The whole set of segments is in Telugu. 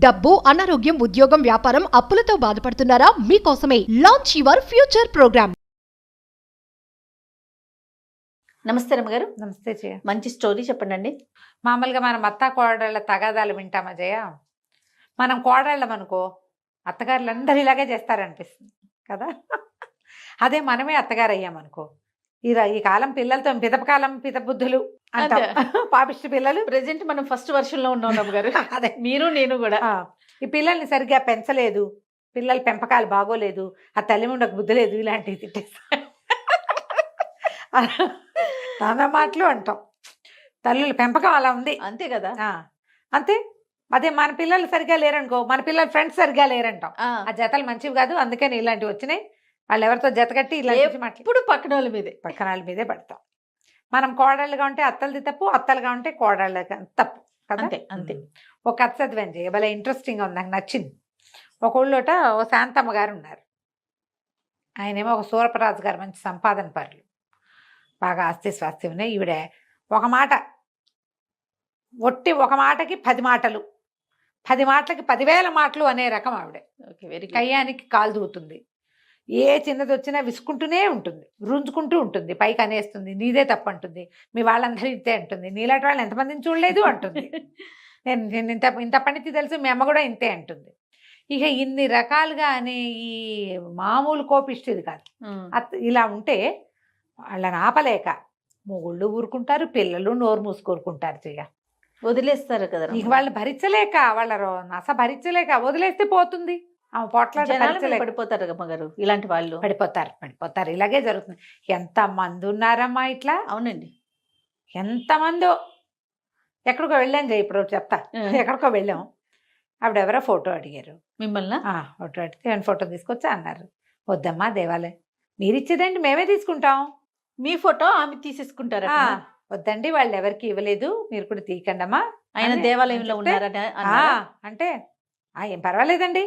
డబ్బు, అనారోగ్యం, ఉద్యోగం, వ్యాపారం, అప్పులతో బాధపడుతున్నారా? మీకోసమే లాంచ్ యువర్ ఫ్యూచర్ ప్రోగ్రామ్. నమస్తే రమ్మగారు. నమస్తే జయ. మంచి స్టోరీ చెప్పండి. మామూలుగా మనం అత్త కోడళ్ళ తగాదాలు వింటామా జయ? మనం కోడళ్ళమనుకో అత్తగారులు అందరూ ఇలాగే చేస్తారనిపిస్తుంది కదా. అదే మనమే అత్తగారు అయ్యామనుకో ఈ కాలం పిల్లలతో పితపకాలం పితబుద్ధులు అంటాం. పాపిష్టి పిల్లలు. ప్రెసెంట్ మనం ఫస్ట్ వర్షన్ లో ఉన్నాం రమ్మగారు. అదే మీరు నేను కూడా. ఈ పిల్లల్ని సరిగ్గా పెంచలేదు, పిల్లల పెంపకాలు బాగోలేదు, ఆ తల్లి ఉండకు బుద్ధి లేదు, ఇలాంటివి తిట్టేస్తాం. నానా మాటలు అంటాం. తల్లుల పెంపకం అలా ఉంది, అంతే కదా. అంతే. అదే మన పిల్లలు సరిగ్గా లేరనుకో, మన పిల్లల ఫ్రెండ్స్ సరిగ్గా లేరంటాం. ఆ జతలు మంచివి కాదు, అందుకని ఇలాంటివి వచ్చినాయి. వాళ్ళు ఎవరితో జత కట్టి ఇలాంటి మాటలు ఇప్పుడు పక్కన వాళ్ళ మీదే పడతాం. మనం కోడళ్ళుగా ఉంటే అత్తలది తప్పు, అత్తలుగా ఉంటే కోడళ్ళ తప్పు కదా. అంతే అంతే. ఒక కథ చదివాను జయ, భలే ఇంట్రెస్టింగ్గా ఉంది, నాకు నచ్చింది. ఒక ఊళ్ళోట ఓ శాంతమ్మ గారు ఉన్నారు. ఆయనేమో ఒక సూరపరాజు గారు, మంచి సంపాదన పరులు, బాగా ఆస్తి స్వాస్తి ఉన్నాయి. ఈవిడ ఒక మాట, ఒట్టి ఒక మాటకి 10 మాటలు, 10 మాటలకి 10,000 మాటలు అనే రకం ఆవిడ. కయ్యానికి కాలు దూతుంది, ఏ చిన్నది వచ్చినా విసుకుంటూనే ఉంటుంది, రుంజుకుంటూ ఉంటుంది, పైకి అనేస్తుంది, నీదే తప్పు అంటుంది, మీ వాళ్ళందరూ ఇంతే అంటుంది, నీలాంటి వాళ్ళని ఎంతమందిని చూడలేదు అంటుంది, నేను ఇంత పనితి తెలుసు, మీ అమ్మ కూడా ఇంతే అంటుంది. ఇక ఇన్ని రకాలుగా అనే ఈ మామూలు కోపిష్టిది కాదు. ఇలా ఉంటే వాళ్ళని ఆపలేక మొగుళ్ళు ఊరుకుంటారు, పిల్లలు నోరు మూసుకూరుకుంటారు చెయ్య, వదిలేస్తారు కదా. ఇక వాళ్ళు భరించలేక, వాళ్ళ నస భరించలేక వదిలేస్తే పోతుంది. ఆమె పొట్లాడ పడిపోతారు అమ్మగారు, ఇలాంటి వాళ్ళు పడిపోతారు. ఇలాగే జరుగుతుంది. ఎంతమంది ఉన్నారమ్మా ఇట్లా. అవునండి, ఎంతమందో. ఎక్కడికో వెళ్ళాను జయ, ఇప్పుడు చెప్తా. ఎక్కడికో వెళ్ళాం, ఆవిడెవరో ఫోటో అడిగారు మిమ్మల్ని. ఫోటో అడిగితే నేను ఫోటో తీసుకొచ్చా అన్నారు. వద్దమ్మా దేవాలయం, మీరు ఇచ్చేదండి మేమే తీసుకుంటాం, మీ ఫోటో ఆమె తీసేసుకుంటారు. వద్దండి వాళ్ళు ఎవరికి ఇవ్వలేదు, మీరు కూడా తీయకండి అమ్మా. ఆయన దేవాలయంలో ఉన్నారట అంటే ఏం పర్వాలేదండి,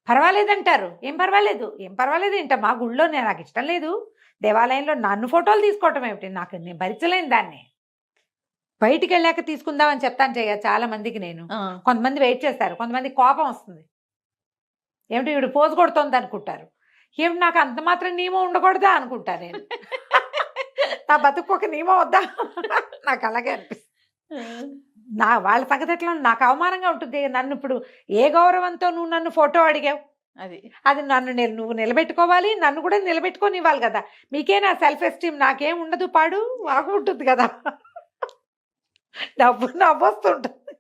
పర్వాలేదంటారు. ఏం పర్వాలేదు ఏంట, మా గుళ్ళో నాకు ఇష్టం లేదు, దేవాలయంలో నన్ను ఫోటోలు తీసుకోవటం ఏమిటి, నేను భరించలేను దాన్ని, బయటికి వెళ్ళాక తీసుకుందామని చెప్తాను చెయ్య చాలా మందికి నేను. కొంతమంది వెయిట్ చేస్తారు, కొంతమంది కోపం వస్తుంది, ఏమిటి ఇప్పుడు పోజు కొడుతోంది అనుకుంటారు, ఏమిటి నాకు అంత మాత్రం నియమం ఉండకూడదా అనుకుంటా నేను. నా బతుకు ఒక నియమం వద్దా, నాకు అలాగే అనిపిస్తుంది. వాళ్ళ సంగతి ఎట్లా, నాకు అవమానంగా ఉంటుంది. నన్ను ఇప్పుడు ఏ గౌరవంతో నువ్వు నన్ను ఫోటో అడిగావు, అది నువ్వు నిలబెట్టుకోవాలి, నన్ను కూడా నిలబెట్టుకోనివ్వాలి కదా. మీకే నా సెల్ఫ్ ఎస్టీమ్ నాకేం ఉండదు, పాడు వాకు ఉంటుంది కదా. నవ్వొస్తుంటుంది.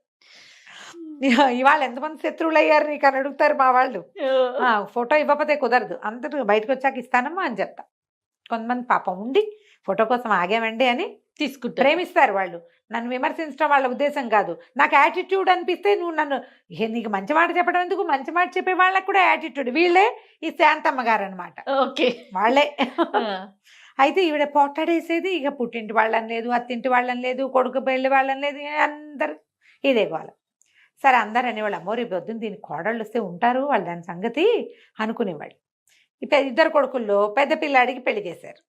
ఇవాళ ఎంతమంది శత్రువులు అయ్యారు నీకు అని అడుగుతారు మా వాళ్ళు. ఫోటో ఇవ్వకపోతే కుదరదు, అందరూ బయటకు వచ్చాక ఇస్తానమ్మా అని చెప్తా. కొంతమంది పాపం ఉండి ఫోటో కోసం ఆగామండి అని తీసుకుంటారు, ప్రేమిస్తారు వాళ్ళు. నన్ను విమర్శించడం వాళ్ళ ఉద్దేశం కాదు, నాకు యాటిట్యూడ్ అనిపిస్తే నువ్వు నన్ను, నీకు మంచి మాట చెప్పడం ఎందుకు, మంచి మాట చెప్పే వాళ్ళకి కూడా యాటిట్యూడ్. వీళ్ళే ఈ శాంతమ్మ గారు అనమాట. ఓకే, వాళ్ళే. అయితే ఈవిడ పోట్లాడేసేది, ఇక పుట్టింటి వాళ్ళని లేదు, అత్తింటి వాళ్ళని లేదు, కొడుకు పెళ్ళి వాళ్ళని లేదు, అందరు ఇదే గోల. సరే అందరు అనేవాళ్ళు, అమ్మో రేపు పొద్దున్న దీనికి కోడళ్ళు వస్తే ఉంటారు వాళ్ళు దాని సంగతి అనుకునేవాళ్ళు. ఇద్దరు కొడుకుల్లో పెద్ద పిల్లాడికి పెళ్లి చేశారు.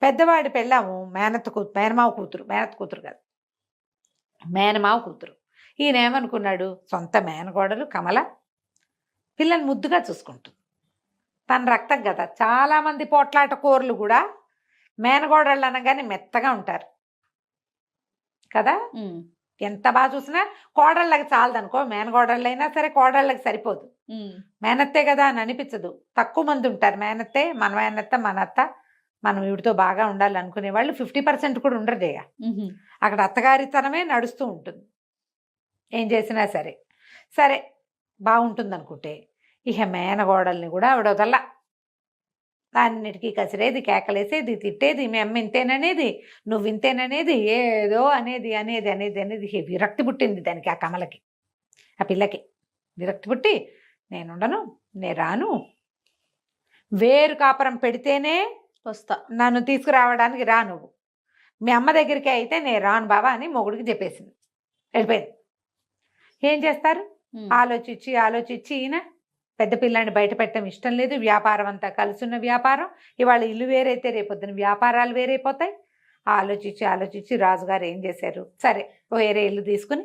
పెద్దవాడి పెళ్ళాము మేనమావ కూతురు కాదు, మేనమావ కూతురు. ఈయన ఏమనుకున్నాడు, సొంత మేనగోడలు కమల పిల్లని ముద్దుగా చూసుకుంటుంది, తన రక్తం కదా. చాలామంది పోట్లాట కోర్లు కూడా మేనగోడళ్ళు అనగానే మెత్తగా ఉంటారు కదా. ఎంత బాగా చూసినా కోడళ్ళకి చాలదనుకో, మేనగోడళ్ళైనా సరే కోడళ్ళకి సరిపోదు, మేనత్తే కదా అని అనిపించదు. తక్కువ మంది ఉంటారు మేనత్తే, మన మేనత్త మన అత్త, మనం వీడితో బాగా ఉండాలి అనుకునే వాళ్ళు 50% కూడా ఉండరు జయ. అక్కడ అత్తగారితనమే నడుస్తూ ఉంటుంది ఏం చేసినా సరే. సరే బాగుంటుంది అనుకుంటే ఇక మేనగోడల్ని కూడా ఆవిడ వదల్లా, అన్నిటికీ కసిరేది, కేకలేసేది, తిట్టేది, మీ అమ్మ ఇంతేననేది, నువ్వు ఇంతేననేది, ఏదో అనేది అనేది అనేది అనేది విరక్తి పుట్టింది దానికి, ఆ కమలకి, ఆ పిల్లకి విరక్తి పుట్టి, నేనుండను, నేను రాను, వేరు కాపురం పెడితేనే వస్తా, నన్ను తీసుకురావడానికి రా, నువ్వు మీ అమ్మ దగ్గరికి అయితే నేను రాను బాబా అని మొగుడికి చెప్పేసింది, వెళ్ళిపోయింది. ఏం చేస్తారు, ఆలోచించి ఈయన పెద్ద పిల్లాన్ని బయట పెట్టడం ఇష్టం లేదు, వ్యాపారం అంతా కలుసున్న వ్యాపారం, ఇవాళ ఇల్లు వేరైతే రేపొద్దున వ్యాపారాలు వేరైపోతాయి. ఆలోచించి రాజుగారు ఏం చేశారు, సరే వేరే ఇల్లు తీసుకుని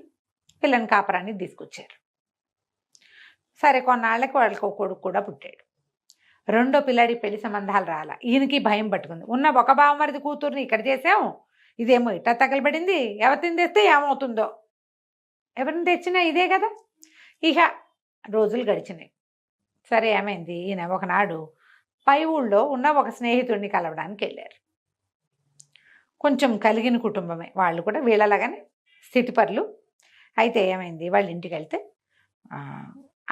పిల్లని కాపురానికి తీసుకొచ్చారు. సరే కొన్నాళ్ళకి వాళ్ళకి ఒక కొడుకు కూడా పుట్టాడు. రెండో పిల్లాడి పెళ్లి సంబంధాలు రాలా. ఈయనకి భయం పట్టుకుంది. ఉన్న ఒక బావమరిది కూతుర్ని ఇక్కడ చేసాం, ఇదేమో ఇట్టా తగలబడింది, ఎవరిని తెస్తే ఏమవుతుందో. ఎవరిని తెచ్చినా ఇదే కదా. ఇక రోజులు గడిచినాయి. సరే ఏమైంది, ఈయన ఒకనాడు పై ఊళ్ళో ఉన్న ఒక స్నేహితుడిని కలవడానికి వెళ్ళారు. కొంచెం కలిగిన కుటుంబమే వాళ్ళు కూడా, వీళ్ళలాగానే స్థితిపరులు. అయితే ఏమైంది, వాళ్ళ ఇంటికి వెళ్తే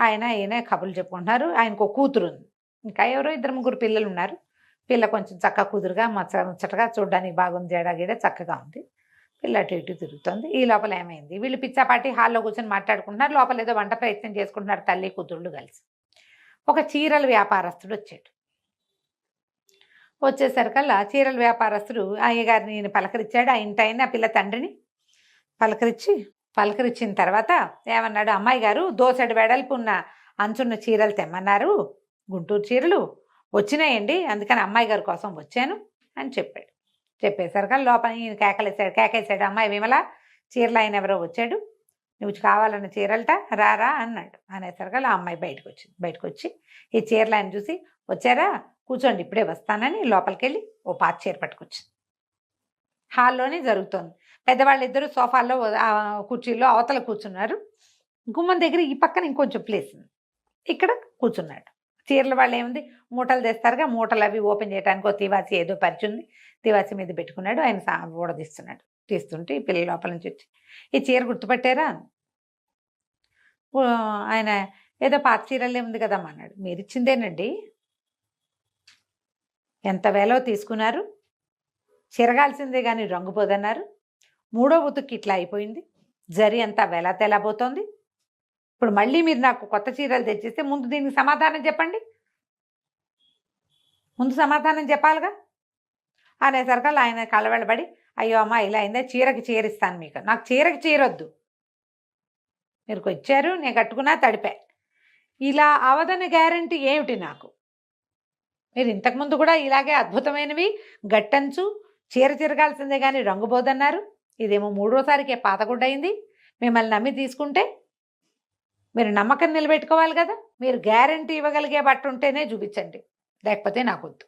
ఈయన కబుర్లు చెప్పుకుంటున్నారు. ఆయనకు ఒక కూతురు ఉంది, ఇంకా ఎవరో 2-3 పిల్లలు ఉన్నారు. పిల్ల కొంచెం చక్కగా కుదురుగా ముచ్చటగా చూడడానికి బాగుంది, జడగీడ చక్కగా ఉంది. పిల్ల అటు ఇటు తిరుగుతుంది. ఈ లోపల ఏమైంది, వీళ్ళు పిచ్చాపాటి హాల్లో కూర్చొని మాట్లాడుకుంటున్నారు. లోపల ఏదో వంట ప్రయత్నం చేసుకుంటున్నారు తల్లి కూతుళ్ళు కలిసి. ఒక చీరల వ్యాపారస్తుడు వచ్చాడు. వచ్చేసరికల్లా చీరల వ్యాపారస్తుడు అయ్యగారిని ఈయన పలకరించాడు. ఆ ఇంటి ఆయన పిల్ల తండ్రిని పలకరించిన తర్వాత ఏమన్నాడు, అమ్మాయి గారు దోసెడు వెడల్పు ఉన్న అంచున్న చీరలు తెమ్మన్నారు, గుంటూరు చీరలు వచ్చినాయండి, అందుకని అమ్మాయి గారి కోసం వచ్చాను అని చెప్పాడు. చెప్పేసరికల్లా లోపల ఈయన కేకేశాడు, అమ్మాయి విమల, చీరలు ఆయన ఎవరో వచ్చాడు, నువ్వు కావాలన్న చీరలట, రారా అన్నాడు. అనేసరికల్లా ఆ అమ్మాయి బయటకు వచ్చి ఈ చీరలు ఆయన చూసి, వచ్చారా కూర్చోండి ఇప్పుడే వస్తానని లోపలికి వెళ్ళి ఓ పాత చీర పట్టుకొచ్చింది. హాల్లోనే జరుగుతోంది. పెద్దవాళ్ళు ఇద్దరు సోఫాల్లో కుర్చీల్లో అవతల కూర్చున్నారు. గుమ్మం దగ్గర ఈ పక్కన ఇంకొంచెం ప్లేస్ ఉంది, ఇక్కడ కూర్చున్నాడు. చీరల వాళ్ళు ఏముంది, మూటలు తెస్తారుగా, మూటలు అవి ఓపెన్ చేయడానికి ఒక తివాసి ఏదో పరిచింది, తివాసి మీద పెట్టుకున్నాడు. ఆయన ఊడదీస్తున్నాడు. తీస్తుంటే ఈ పిల్లల లోపల నుంచి వచ్చి, ఈ చీర గుర్తుపట్టారా? ఆయన ఏదో పాత చీరలే ఉంది కదమ్మా అన్నాడు. మీరు ఇచ్చిందేనండి, ఎంత వేలో తీసుకున్నారు, చిరగాల్సిందే కానీ రంగుపోదన్నారు, 3వ ఉతుక్కి ఇట్లా అయిపోయింది, జరి అంతా వెలా తెలబోతోంది, ఇప్పుడు మళ్ళీ మీరు నాకు కొత్త చీరలు తెచ్చిస్తే ముందు దీనికి సమాధానం చెప్పండి, ముందు సమాధానం చెప్పాలిగా అనేసరికల్లా ఆయన కలవెళ్ళబడి, అయ్యో అమ్మ ఇలా అయిందా, చీరకి చీరిస్తాను మీకు, నాకు చీరకి చీరొద్దు, మీరు వచ్చారు నేను కట్టుకున్నా తడిపా, ఇలా అవదని గ్యారంటీ ఏమిటి నాకు? మీరు ఇంతకుముందు కూడా ఇలాగే అద్భుతమైనవి గట్టంచు చీర తిరగాల్సిందే కానీ రంగుపోదన్నారు, ఇదేమో 3వసారికే పాతగుడ్డయింది, మిమ్మల్ని నమ్మి తీసుకుంటే మీరు నమ్మకం నిలబెట్టుకోవాలి కదా, మీరు గ్యారంటీ ఇవ్వగలిగే బట్ట ఉంటేనే చూపించండి, లేకపోతే నాకొద్దు.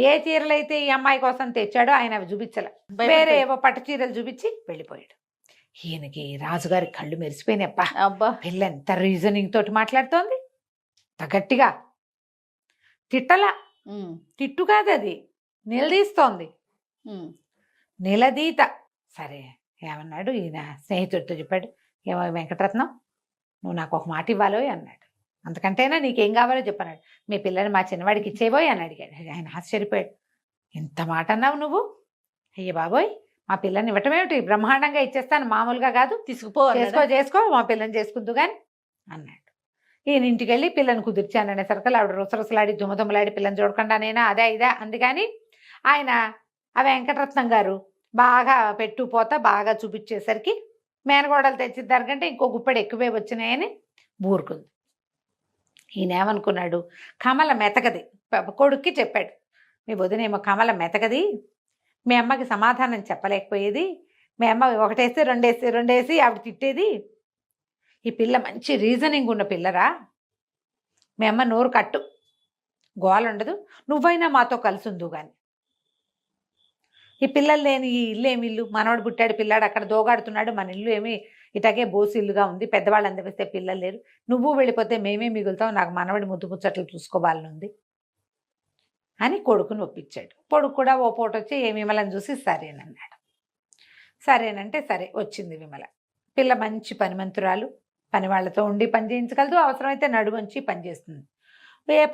ఏ చీరలు అయితే ఈ అమ్మాయి కోసం తెచ్చాడో ఆయన అవి చూపించలే, వేరే ఏవో పట్టు చీరలు చూపించి వెళ్ళిపోయాడు. ఈయనకి రాజుగారి కళ్ళు మెరిసిపోయినప్ప, అబ్బా పిల్ల ఎంత రీజనింగ్ తోటి మాట్లాడుతోంది, గట్టిగా తిట్టలా, తిట్టు కాదు అది, నిలదీస్తోంది, నిలదీత. సరే ఏమన్నాడు ఈయన స్నేహితుడితో చెప్పాడు, ఏమో వెంకటరత్నం నువ్వు నాకు ఒక మాట ఇవ్వాలో అన్నాడు. అంతకంటేనా నీకేం కావాలో చెప్పన్నాడు. మీ పిల్లని మా చిన్నవాడికి ఇచ్చేబోయ్ అని అడిగాడు. ఆయన ఆశ్చర్యపోయాడు, ఎంత మాట అన్నావు నువ్వు, అయ్య బాబోయ్ మా పిల్లని ఇవ్వటమేమిటి, బ్రహ్మాండంగా ఇచ్చేస్తాను, మామూలుగా కాదు, చేసుకో మా పిల్లని చేసుకుందు కానీ అన్నాడు. ఈయన ఇంటికి వెళ్ళి పిల్లని కుదిర్చాను అనేసరికి ఆవిడ రుసరుసలాడి దుమ్మదుమ్మలాడి పిల్లని చూడకుండా నేనా అదే ఇదే అంది. కానీ ఆయన ఆ వెంకటరత్నం గారు బాగా పెట్టుపోతా బాగా చూపించేసరికి మేనగోడలు తెచ్చిద్దానికంటే ఇంకో గుప్పెడు ఎక్కువే వచ్చినాయని బూరుకుంది. ఈయన ఏమనుకున్నాడు, కమల మెతకది, కొడుక్కి చెప్పాడు, మీ వదినేమో కమల మెతకది, మీ అమ్మకి సమాధానం చెప్పలేకపోయేది, మీ అమ్మ ఒకటేస్తే రెండేసి ఆవిడ తిట్టేది, ఈ పిల్ల మంచి రీజనింగ్ ఉన్న పిల్లరా, మీ అమ్మ నోరు కట్టు, గోల ఉండదు, నువ్వైనా మాతో కలిసి ఉందు కానీ, ఈ పిల్లలు లేని ఈ ఇల్లు ఏమి ఇల్లు, మనవాడు పుట్టాడు పిల్లాడు అక్కడ దోగాడుతున్నాడు, మన ఇల్లు ఏమి ఇటాగే బోసు ఇల్లుగా ఉంది, పెద్దవాళ్ళు అందరిస్తే పిల్లలు లేరు, నువ్వు వెళ్ళిపోతే మేమే మిగులుతాం, నాకు మనవడి ముద్దు ముచ్చట్లు చూసుకోవాలని ఉంది అని కొడుకుని ఒప్పించాడు. కొడుకు కూడా ఓ పూట వచ్చి ఏ విమలని చూసి సరేనన్నాడు. సరేనంటే సరే వచ్చింది విమల. పిల్ల మంచి పనిమంతురాలు, పని వాళ్ళతో ఉండి పని చేయించగలదు, అవసరమైతే నడువంచి పని చేస్తుంది.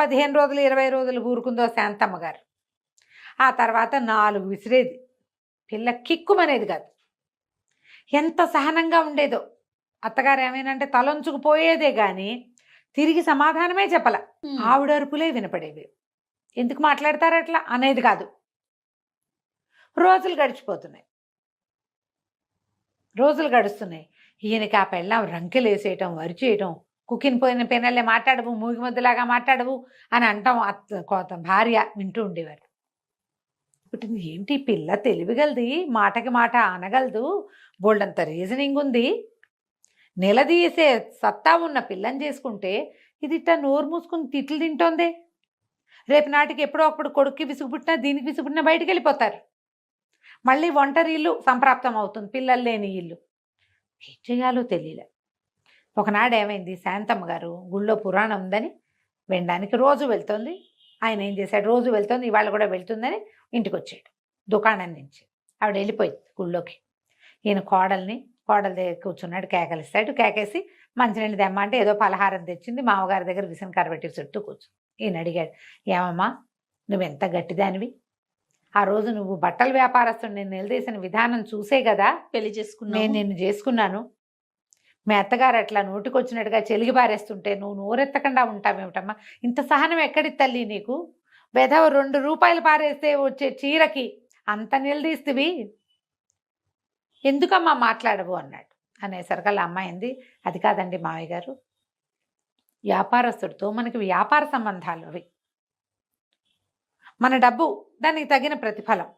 15 రోజులు 20 రోజులు ఊరుకుందో శాంతమ్మ గారు. ఆ తర్వాత 4 విసిరేది, పిల్ల కిక్కుమనేది కాదు, ఎంత సహనంగా ఉండేదో. అత్తగారు ఏమైనంటే తలొంచుకుపోయేదే కానీ తిరిగి సమాధానమే చెప్పల, ఆవిడ అరుపులే వినపడేవి, ఎందుకు మాట్లాడతారు అట్లా అనేది కాదు. రోజులు గడుస్తున్నాయి. ఈయనకి ఆ పెళ్ళం రంకెలు వేసేయటం, వరిచేయటం, కుక్కిన పోయిన పెనల్లే మాట్లాడవు, మూగి ముద్దలాగా మాట్లాడవు అని అంటాం కోత భార్య వింటూ ఉండేవారు. ఇప్పుడు ఏంటి పిల్ల తెలివిగలది, మాటకి మాట అనగలదు, బోల్డంత రీజనింగ్ ఉంది, నిలదీసే సత్తా ఉన్న పిల్లని చేసుకుంటే ఇది ఇట్లా నోరు మూసుకుని తిట్లు తింటోందే. రేపు నాటికి ఎప్పుడో అప్పుడు కొడుక్కి విసుగుపుట్టినా దీనికి విసుగుపుట్టినా బయటికి వెళ్ళిపోతారు. మళ్ళీ ఒంటరి ఇల్లు సంప్రాప్తం అవుతుంది, పిల్లలు లేని ఇల్లు. ఏం చేయాలో తెలియలే. ఒకనాడు ఏమైంది, శాంతమ్మ గారు గుళ్ళో పురాణం ఉందని వినడానికి రోజు వెళ్తుంది. ఆయన ఏం చేశాడు, రోజు వెళ్తుంది, ఇవాళ కూడా వెళ్తుందని ఇంటికి వచ్చాడు దుకాణం నుంచి. ఆవిడ వెళ్ళిపోయింది గుళ్ళోకి. ఈయన కోడల దగ్గర కూర్చున్నాడు, కేకలిస్తాడు. కేకేసి మంచినీళ్ళు తెమ్మ అంటే ఏదో పలహారం తెచ్చింది. మామగారి దగ్గర విసనకర్ర పెట్టి చుట్టూ కూర్చుంది. ఈయన అడిగాడు, ఏమమ్మా నువ్వెంత గట్టిదానివి, ఆ రోజు నువ్వు బట్టల వ్యాపారస్తుడు నేను నిలదీసిన విధానం చూసే కదా పెళ్లి చేసుకున్నా నేను నిన్ను చేసుకున్నాను. మీ అత్తగారు అట్లా నోటికొచ్చినట్టుగా చెలిగి పారేస్తుంటే నువ్వు నోరెత్తకుండా ఉంటావేమిటమ్మా, ఇంత సహనం ఎక్కడి తల్లి నీకు, వెధవ 2 రూపాయలు పారేస్తే వచ్చే చీరకి అంత నిలదీస్తువి, ఎందుకమ్మా మాట్లాడవు అన్నాడు. అనేసరికల్లా అమ్మాయింది, అది కాదండి మావయ్య గారు, వ్యాపారస్తుడితో మనకి వ్యాపార సంబంధాలు అవి, మన డబ్బు దానికి తగిన ప్రతిఫలం.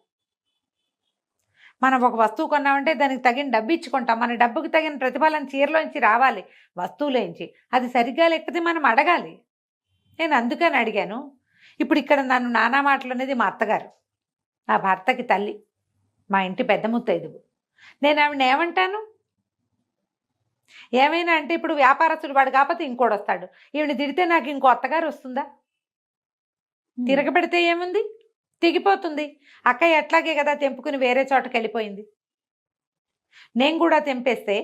మనం ఒక వస్తువు కొన్నామంటే దానికి తగిన డబ్బు ఇచ్చుకుంటాం, మన డబ్బుకి తగిన ప్రతిఫలం చీరలోంచి రావాలి, వస్తువులోంచి. అది సరిగ్గా లేకపోతే మనం అడగాలి. నేను అందుకని అడిగాను. ఇప్పుడు ఇక్కడ నన్ను నానా మాటలు అనేది మా అత్తగారు, నా భర్తకి తల్లి, మా ఇంటి పెద్ద ముత్తైదువు. నేను ఆవిడని ఏమంటాను? ఏమైనా అంటే ఇప్పుడు వ్యాపారస్తుడు వాడు కాకపోతే ఇంకోటి వస్తాడు, ఈవిని తిడితే నాకు ఇంకో అత్తగారు వస్తుందా? తిరగబెడితే ఏముంది, తెగిపోతుంది. అక్కయ్య ఎట్లాగే కదా తెంపుకుని వేరే చోటకి వెళ్ళిపోయింది. నేను కూడా తెంపేస్తే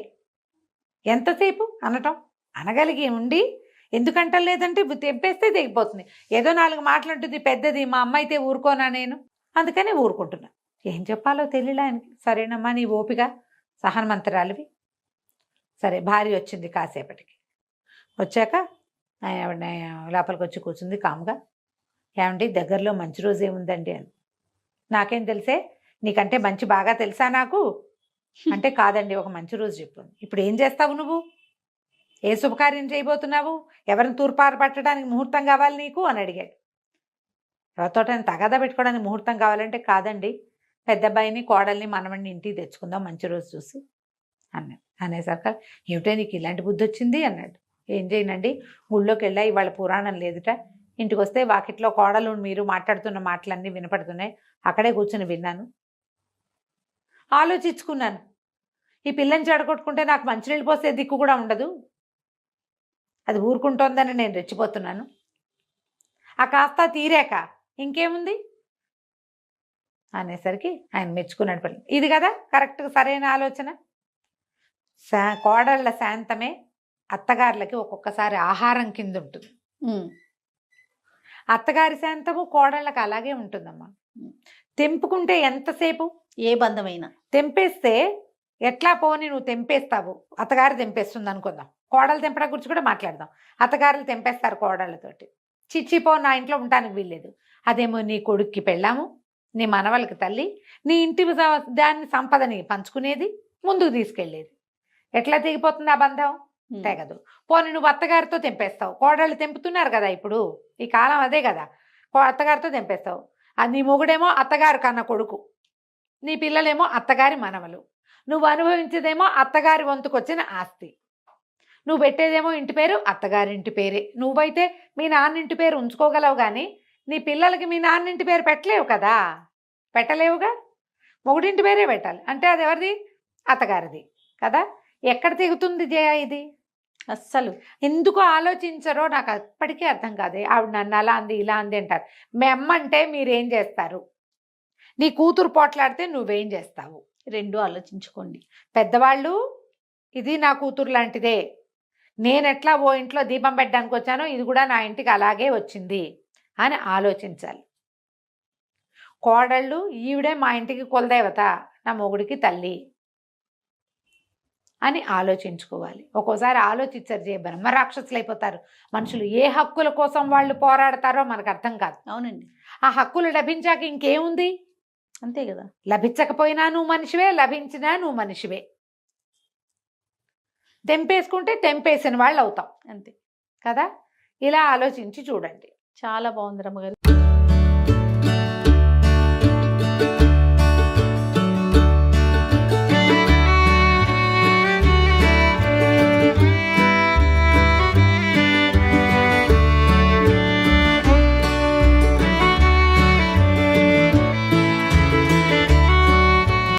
ఎంతసేపు అనటం, అనగలిగి ఉండి ఎందుకంటం లేదంటే తెంపేస్తే తెగిపోతుంది. ఏదో 4 మాటలు ఉంటుంది, పెద్దది, మా అమ్మ అయితే ఊరుకోనా నేను, అందుకని ఊరుకుంటున్నా. ఏం చెప్పాలో తెలియలే ఆయనకి. సరేనమ్మా నీ ఓపిక, సహనమంతరాలివి. సరే భార్య వచ్చింది, కాసేపటికి వచ్చాక ఆవిడ లోపలికి వచ్చి కూర్చుంది కామ్గా. ఏమండి దగ్గరలో మంచి రోజు ఏముందండి అని. నాకేం తెలిసే, నీకంటే మంచి బాగా తెలుసా నాకు అంటే, కాదండి ఒక మంచి రోజు చెప్పు. ఇప్పుడు ఏం చేస్తావు నువ్వు, ఏ శుభకార్యం చేయబోతున్నావు, ఎవరిని తూర్పార పట్టడానికి ముహూర్తం కావాలి నీకు అని అడిగాడు. ఎవరితో తగాదా పెట్టుకోవడానికి ముహూర్తం కావాలంటే, కాదండి పెద్ద అబ్బాయిని కోడల్ని మనవడిని ఇంటికి తెచ్చుకుందాం మంచి రోజు చూసి అన్నాడు. అనేసరికి ఏమిటో నీకు ఇలాంటి బుద్ధి వచ్చింది అన్నాడు. ఏం చేయనండి, గుళ్ళోకి వెళ్ళా, ఇవాళ పురాణం లేదుట, ఇంటికి వస్తే వాకిట్లో కోడలు మీరు మాట్లాడుతున్న మాటలన్నీ వినపడుతున్నాయి, అక్కడే కూర్చుని విన్నాను, ఆలోచించుకున్నాను. ఈ పిల్లని చెడగొట్టుకుంటే నాకు మంచినీళ్ళు పోసే దిక్కు కూడా ఉండదు, అది ఊరుకుంటోందని నేను రెచ్చిపోతున్నాను. ఆ కాస్త తీరాక ఇంకేముంది అనేసరికి ఆయన మెచ్చుకున్నాడు. పిల్ల ఇది కదా కరెక్ట్గా సరైన ఆలోచన. కోడళ్ళ శాంతమే అత్తగారులకి ఒక్కొక్కసారి ఆహారం కింద ఉంటుంది. అత్తగారి శాంతము కోడళ్ళకి అలాగే ఉంటుందమ్మా. తెంపుకుంటే ఎంతసేపు, ఏ బంధమైనా తెంపేస్తే ఎట్లా పోని నువ్వు తెంపేస్తావు, అత్తగారు తెంపేస్తుంది అనుకుందాం, కోడలు తెంపడం గురించి కూడా మాట్లాడదాం. అత్తగారులు తెంపేస్తారు కోడళ్ళతోటి, చిచ్చిపో నా ఇంట్లో ఉండటానికి వీల్లేదు. అదేమో నీ కొడుక్కి పెళ్ళాము, నీ మనవలకి తల్లి, నీ ఇంటి దాన్ని సంపదని పంచుకునేది, ముందుకు తీసుకెళ్ళేది. ఎట్లా తెగిపోతుంది ఆ బంధం, తెగదు. పోనీ నువ్వు అత్తగారితో తెంపేస్తావు, కోడళ్ళు తెంపుతున్నారు కదా ఇప్పుడు ఈ కాలం అదే కదా, అత్తగారితో తెంపేస్తావు. అది నీ మొగుడేమో అత్తగారు కన్న కొడుకు, నీ పిల్లలేమో అత్తగారి మనవలు, నువ్వు అనుభవించేదేమో అత్తగారి వంతుకొచ్చిన ఆస్తి, నువ్వు పెట్టేదేమో ఇంటి పేరు అత్తగారింటి పేరే. నువ్వైతే మీ నాన్నింటి పేరు ఉంచుకోగలవు కానీ నీ పిల్లలకి మీ నాన్నింటి పేరు పెట్టలేవు కదా, పెట్టలేవుగా, మొగుడింటి పేరే పెట్టాలి. అంటే అది ఎవరిది, అత్తగారిది కదా. ఎక్కడ తెగుతుంది జయ ఇది, అస్సలు ఎందుకు ఆలోచించరో నాకు అప్పటికీ అర్థం కాదు. ఆవిడ నన్ను అలా అంది ఇలా అంది అంటారు. మీ అమ్మ అంటే మీరేం చేస్తారు, నీ కూతురు పోట్లాడితే నువ్వేం చేస్తావు, 2 ఆలోచించుకోండి. పెద్దవాళ్ళు ఇది నా కూతురు లాంటిదే, నేను ఎట్లా ఓ ఇంట్లో దీపం పెట్టడానికి వచ్చానో ఇది కూడా నా ఇంటికి అలాగే వచ్చింది అని ఆలోచించాలి. కోడళ్ళు ఈవిడే మా ఇంటికి కులదేవత, నా మొగుడికి తల్లి అని ఆలోచించుకోవాలి. ఒక్కోసారి ఆలోచించరు జయ, బ్రహ్మ రాక్షసులు అయిపోతారు మనుషులు. ఏ హక్కుల కోసం వాళ్ళు పోరాడతారో మనకు అర్థం కాదు. అవునండి, ఆ హక్కులు లభించాక ఇంకేముంది, అంతే కదా. లభించకపోయినా నువ్వు మనిషివే, లభించినా నువ్వు మనిషివే. తెంపేసుకుంటే తెంపేసిన వాళ్ళు అవుతాం, అంతే కదా. ఇలా ఆలోచించి చూడండి. చాలా బాగుంది రమ్మగారు.